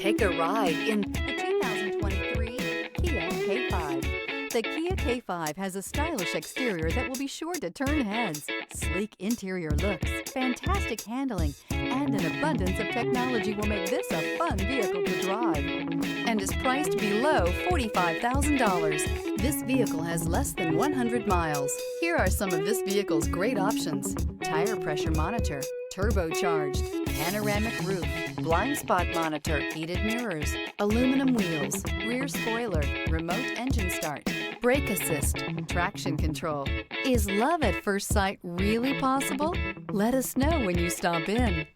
Take a ride in the 2023 Kia K5. The Kia K5 has a stylish exterior that will be sure to turn heads. Sleek interior looks, fantastic handling, and an abundance of technology will make this a fun vehicle to drive, and is priced below $45,000. This vehicle has less than 100 miles. Here are some of this vehicle's great options: tire pressure monitor, turbocharged, panoramic roof, blind spot monitor, heated mirrors, aluminum wheels, rear spoiler, remote engine start, brake assist, traction control. Is love at first sight really possible? Let us know when you stop in.